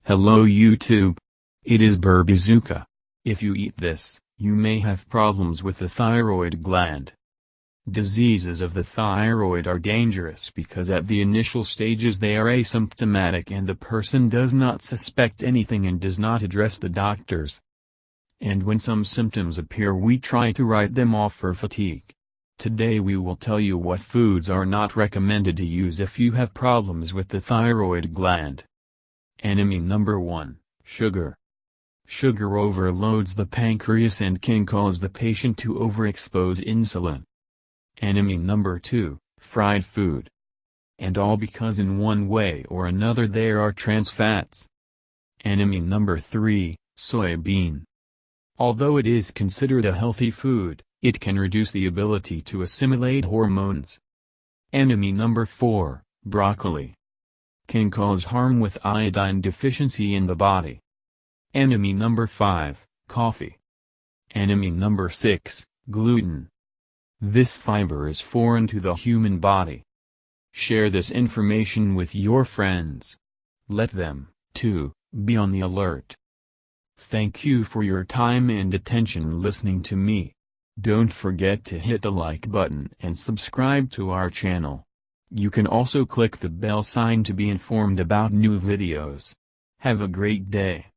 Hello YouTube. It is Burbizuka. If you eat this, you may have problems with the thyroid gland. Diseases of the thyroid are dangerous because at the initial stages they are asymptomatic and the person does not suspect anything and does not address the doctors. And when some symptoms appear we try to write them off for fatigue. Today we will tell you what foods are not recommended to use if you have problems with the thyroid gland. Enemy number 1, sugar. Sugar overloads the pancreas and can cause the patient to overexpose insulin. Enemy number 2, fried food. And all because in one way or another there are trans fats. Enemy number 3, soybean. Although it is considered a healthy food, it can reduce the ability to assimilate hormones. Enemy number 4, broccoli. Can cause harm with iodine deficiency in the body. Enemy number 5, coffee. Enemy number 6, gluten. This fiber is foreign to the human body. Share this information with your friends. Let them, too, be on the alert. Thank you for your time and attention listening to me. Don't forget to hit the like button and subscribe to our channel. You can also click the bell sign to be informed about new videos. Have a great day.